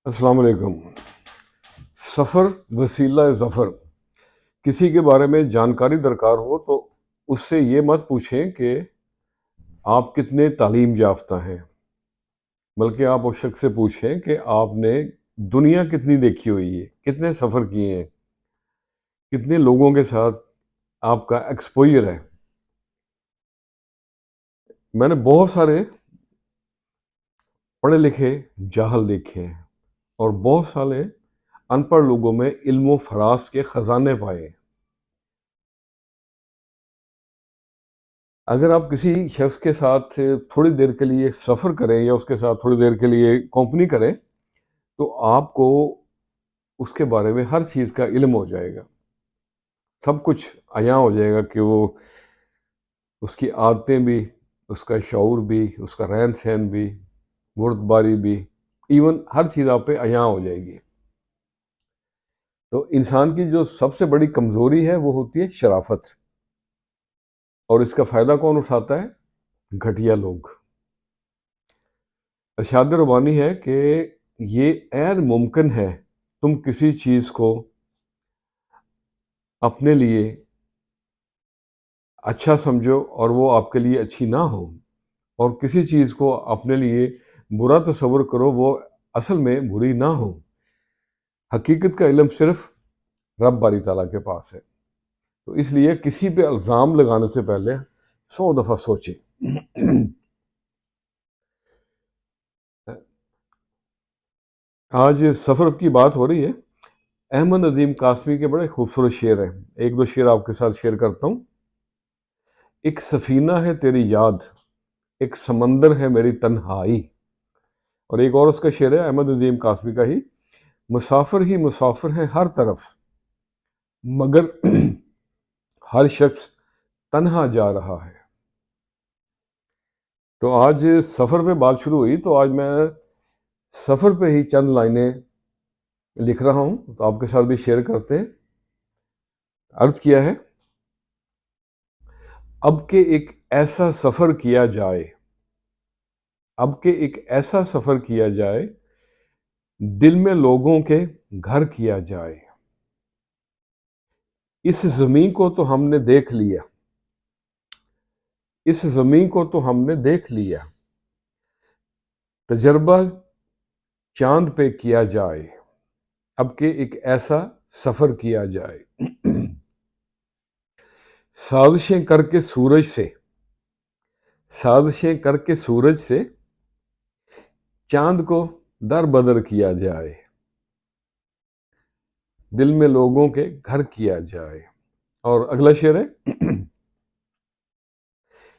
السلام علیکم۔ سفر وسیلہ ظفر۔ کسی کے بارے میں جانکاری درکار ہو تو اس سے یہ مت پوچھیں کہ آپ کتنے تعلیم یافتہ ہیں، بلکہ آپ اس شخص سے پوچھیں کہ آپ نے دنیا کتنی دیکھی ہوئی ہے، کتنے سفر کیے ہیں، کتنے لوگوں کے ساتھ آپ کا ایکسپوجر ہے۔ میں نے بہت سارے پڑھے لکھے جاہل دیکھے ہیں اور بہت سارے ان پڑھ لوگوں میں علم و فراست کے خزانے پائے ہیں۔ اگر آپ کسی شخص کے ساتھ تھوڑی دیر کے لیے سفر کریں یا اس کے ساتھ تھوڑی دیر کے لیے کمپنی کریں تو آپ کو اس کے بارے میں ہر چیز کا علم ہو جائے گا، سب کچھ عیاں ہو جائے گا کہ وہ اس کی عادتیں بھی، اس کا شعور بھی، اس کا رہن سہن بھی، بردباری بھی، ایون ہر چیز آپ پہ عیاں ہو جائے گی۔ تو انسان کی جو سب سے بڑی کمزوری ہے وہ ہوتی ہے شرافت، اور اس کا فائدہ کون اٹھاتا ہے؟ گھٹیا لوگ۔ ارشاد ربانی ہے کہ یہ عین ممکن ہے تم کسی چیز کو اپنے لیے اچھا سمجھو اور وہ آپ کے لیے اچھی نہ ہو، اور کسی چیز کو اپنے لیے برا تصور کرو وہ اصل میں بری نہ ہو۔ حقیقت کا علم صرف رب باری تعالیٰ کے پاس ہے۔ تو اس لیے کسی پہ الزام لگانے سے پہلے 100 دفعہ سوچیں۔ آج سفر کی بات ہو رہی ہے۔ احمد ندیم قاسمی کے بڑے خوبصورت شعر ہیں، ایک دو شعر آپ کے ساتھ شیئر کرتا ہوں۔ ایک سفینہ ہے تیری یاد، ایک سمندر ہے میری تنہائی۔ اور ایک اور اس کا شعر ہے احمد ندیم قاسمی کا ہی، مسافر ہی مسافر ہے ہر طرف مگر ہر شخص تنہا جا رہا ہے۔ تو آج سفر پہ بات شروع ہوئی تو آج میں سفر پہ ہی چند لائنیں لکھ رہا ہوں، تو آپ کے ساتھ بھی شیئر کرتے ہیں۔ عرض کیا ہے، اب کہ ایک ایسا سفر کیا جائے، اب کہ ایک ایسا سفر کیا جائے، دل میں لوگوں کے گھر کیا جائے۔ اس زمین کو تو ہم نے دیکھ لیا، اس زمین کو تو ہم نے دیکھ لیا، تجربہ چاند پہ کیا جائے، اب کہ ایک ایسا سفر کیا جائے۔ سازشیں کر کے سورج سے، سازشیں کر کے سورج سے چاند کو در بدر کیا جائے، دل میں لوگوں کے گھر کیا جائے۔ اور اگلا شعر ہے،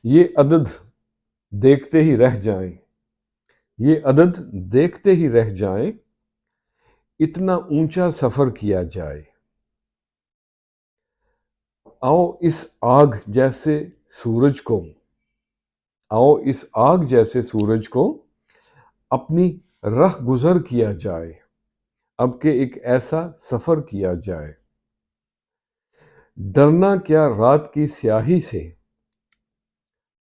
یہ عدد دیکھتے ہی رہ جائیں، یہ عدد دیکھتے ہی رہ جائیں، اتنا اونچا سفر کیا جائے۔ آؤ اس آگ جیسے سورج کو، آؤ اس آگ جیسے سورج کو اپنی رہ گزر کیا جائے، اب کہ ایک ایسا سفر کیا جائے۔ ڈرنا کیا رات کی سیاہی سے،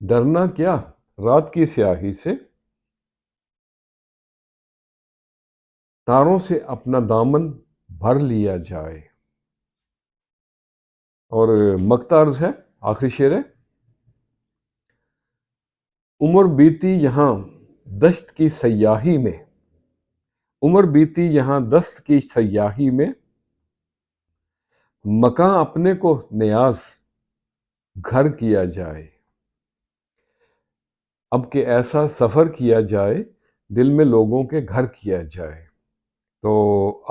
ڈرنا کیا رات کی سیاہی سے، تاروں سے اپنا دامن بھر لیا جائے۔ اور مقطع عرض ہے، آخری شعر ہے، عمر بیتی یہاں دشت کی سیاہی میں، عمر بیتی یہاں دست کی سیاہی میں، مکاں اپنے کو نیاز گھر کیا جائے، اب کہ ایسا سفر کیا جائے، دل میں لوگوں کے گھر کیا جائے۔ تو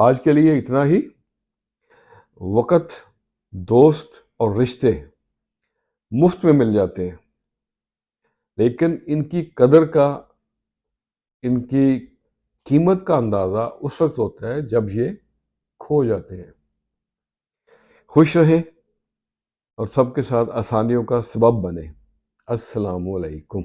آج کے لیے اتنا ہی۔ وقت، دوست اور رشتے مفت میں مل جاتے ہیں، لیکن ان کی قدر کا، ان کی قیمت کا اندازہ اس وقت ہوتا ہے جب یہ کھو جاتے ہیں۔ خوش رہیں اور سب کے ساتھ آسانیوں کا سبب بنیں۔ السلام علیکم۔